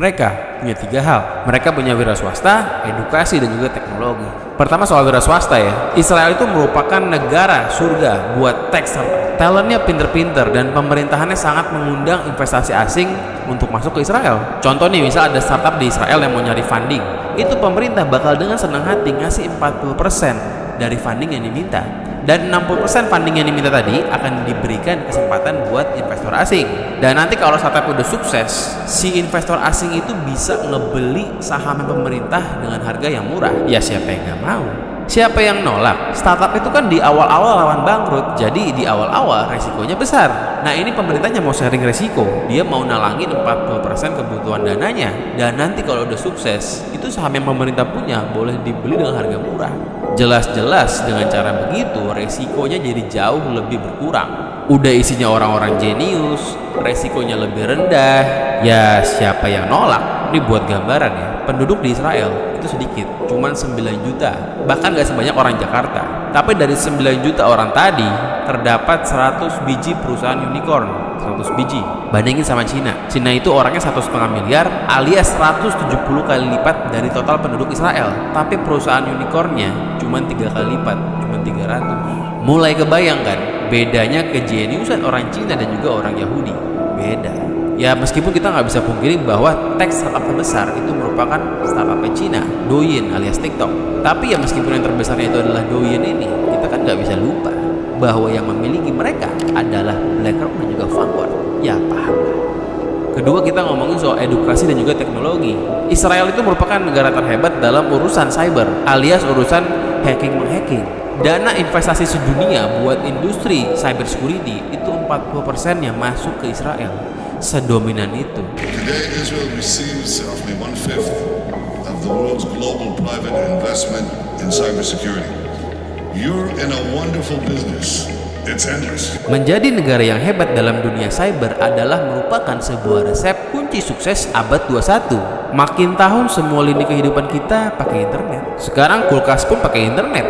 Mereka punya tiga hal. Mereka punya wira swasta, edukasi, dan juga teknologi. Pertama soal wira swasta ya. Israel itu merupakan negara surga buat tech startup. Talentnya pinter-pinter dan pemerintahannya sangat mengundang investasi asing untuk masuk ke Israel. Contoh nih, misal ada startup di Israel yang mau nyari funding. Itu pemerintah bakal dengan senang hati ngasih 40% dari funding yang diminta. Dan 60% funding yang diminta tadi akan diberikan kesempatan buat investor asing. Dan nanti kalau startup udah sukses, si investor asing itu bisa ngebeli saham pemerintah dengan harga yang murah. Ya siapa yang nggak mau? Siapa yang nolak? Startup itu kan di awal-awal lawan bangkrut, jadi di awal-awal resikonya besar. Nah ini pemerintahnya mau sharing resiko, dia mau nalangin 40% kebutuhan dananya. Dan nanti kalau udah sukses, itu saham yang pemerintah punya boleh dibeli dengan harga murah. Jelas-jelas dengan cara begitu resikonya jadi jauh lebih berkurang. Udah isinya orang-orang jenius, resikonya lebih rendah. Ya siapa yang nolak? Ini buat gambaran ya, penduduk di Israel itu sedikit, cuman 9 juta. Bahkan gak sebanyak orang Jakarta. Tapi dari 9 juta orang tadi terdapat 100 biji perusahaan unicorn. 100 biji. Bandingin sama Cina. Cina itu orangnya 1,5 miliar alias 170 kali lipat dari total penduduk Israel. Tapi perusahaan unicornnya cuma 3 kali lipat, cuma 300. Mulai kebayang kan bedanya kejeniusan orang Cina dan juga orang Yahudi. Beda. Ya meskipun kita nggak bisa pungkiri bahwa tech startup terbesar itu merupakan startupnya Cina, Douyin alias TikTok. Tapi ya meskipun yang terbesarnya itu adalah Douyin ini, kita kan nggak bisa lupa bahwa yang memiliki mereka adalah BlackRock dan juga Vanguard. Ya paham. Kedua, kita ngomongin soal edukasi dan juga teknologi. Israel itu merupakan negara terhebat dalam urusan cyber alias urusan hacking-menghacking. Dana investasi sedunia buat industri cyber security itu 40% yang masuk ke Israel. Sedominan itu. Today Israel receives roughly 1/5 of the world's global private investment in cybersecurity. You're in a wonderful business. It's endless. Menjadi negara yang hebat dalam dunia cyber adalah merupakan sebuah resep kunci sukses abad 21. Makin tahun semua lini kehidupan kita pakai internet. Sekarang kulkas pun pakai internet.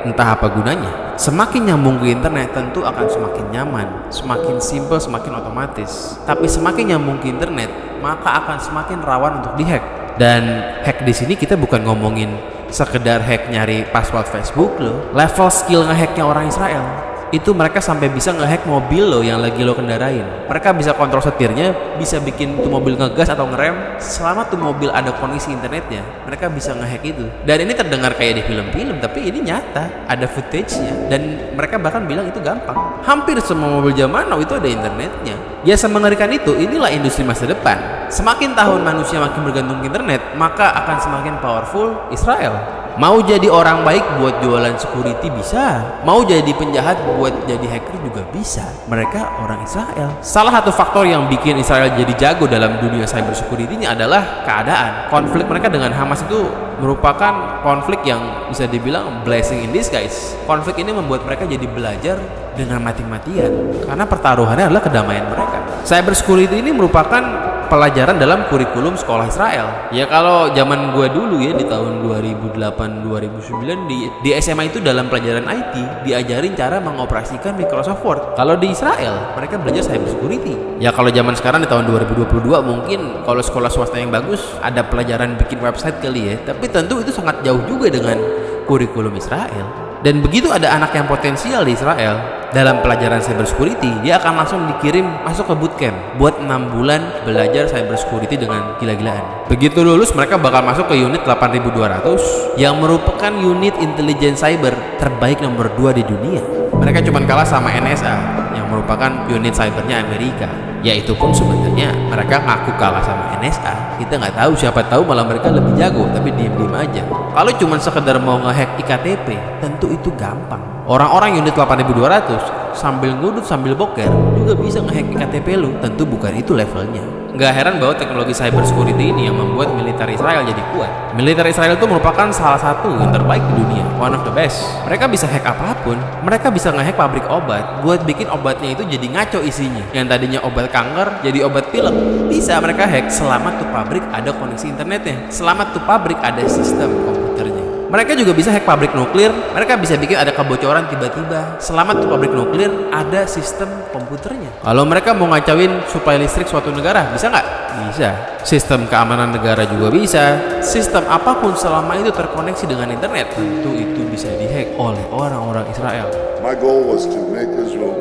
Entah apa gunanya. Semakin nyambung ke internet tentu akan semakin nyaman, semakin simple, semakin otomatis. Tapi semakin nyambung ke internet, maka akan semakin rawan untuk dihack. Dan hack di sini kita bukan ngomongin sekedar hack nyari password Facebook loh. Level skill ngehacknya orang Israel itu mereka sampai bisa ngehack mobil lo yang lagi lo kendarain. Mereka bisa kontrol setirnya, bisa bikin tuh mobil ngegas atau ngerem. Selama tuh mobil ada koneksi internetnya, mereka bisa ngehack itu. Dan ini terdengar kayak di film-film, tapi ini nyata, ada footage-nya. Dan mereka bahkan bilang itu gampang. Hampir semua mobil zaman now itu ada internetnya. Ya semengerikan itu, inilah industri masa depan. Semakin tahun manusia makin bergantung ke internet, maka akan semakin powerful Israel. Mau jadi orang baik buat jualan security bisa, mau jadi penjahat buat jadi hacker juga bisa. Mereka orang Israel. Salah satu faktor yang bikin Israel jadi jago dalam dunia cyber security ini adalah keadaan. Konflik mereka dengan Hamas itu merupakan konflik yang bisa dibilang blessing in disguise. Konflik ini membuat mereka jadi belajar dengan mati-matian karena pertaruhannya adalah kedamaian mereka. Cyber security ini merupakan pelajaran dalam kurikulum sekolah Israel. Ya kalau zaman gua dulu ya di tahun 2008-2009 di SMA itu dalam pelajaran IT diajarin cara mengoperasikan Microsoft Word. Kalau di Israel mereka belajar cyber security. Ya kalau zaman sekarang di tahun 2022 mungkin kalau sekolah swasta yang bagus ada pelajaran bikin website kali ya. Tapi tentu itu sangat jauh juga dengan kurikulum Israel. Dan begitu ada anak yang potensial di Israel dalam pelajaran cyber security, dia akan langsung dikirim masuk ke bootcamp buat 6 bulan belajar cyber security dengan gila-gilaan. Begitu lulus mereka bakal masuk ke unit 8200 yang merupakan unit intelijen cyber terbaik nomor 2 di dunia. Mereka cuma kalah sama NSA yang merupakan unit cybernya Amerika. Ya itu pun sebenarnya mereka ngaku kalah sama NSA. Kita nggak tahu, siapa tahu malah mereka lebih jago, tapi diem-diem aja. Kalau cuma sekedar mau ngehack iktp, tentu itu gampang. Orang-orang unit 8200 sambil ngudut sambil boker juga bisa ngehack iktp lu. Tentu bukan itu levelnya. Nggak heran bahwa teknologi cyber security ini yang membuat militer Israel jadi kuat. Militer Israel itu merupakan salah satu yang terbaik di dunia, one of the best. Mereka bisa hack apapun. Mereka bisa ngehack pabrik obat buat bikin obatnya itu jadi ngaco isinya. Yang tadinya obat kanker jadi obat pilek. Bisa mereka hack selama tuh pabrik ada koneksi internetnya, selama tuh pabrik ada sistem komputernya. Mereka juga bisa hack pabrik nuklir. Mereka bisa bikin ada kebocoran tiba-tiba. Selama tuh pabrik nuklir ada sistem komputernya. Kalau mereka mau ngacauin suplai listrik suatu negara, bisa nggak? Bisa. Sistem keamanan negara juga bisa. Sistem apapun selama itu terkoneksi dengan internet, tentu itu bisa dihack oleh orang-orang Israel. My goal was to make Israel,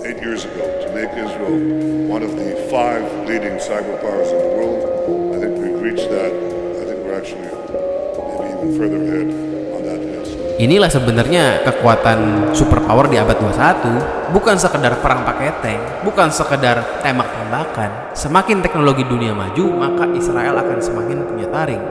8 years ago, to make Israel one of the 5 leading cyber powers in the world. I think we've reached that. I think we're actually maybe even further ahead on that list. Inilah sebenarnya kekuatan superpower di abad 21. Bukan sekedar perang pakai tank, bukan sekedar tembak-tembakan. Semakin teknologi dunia maju, maka Israel akan semakin punya taring.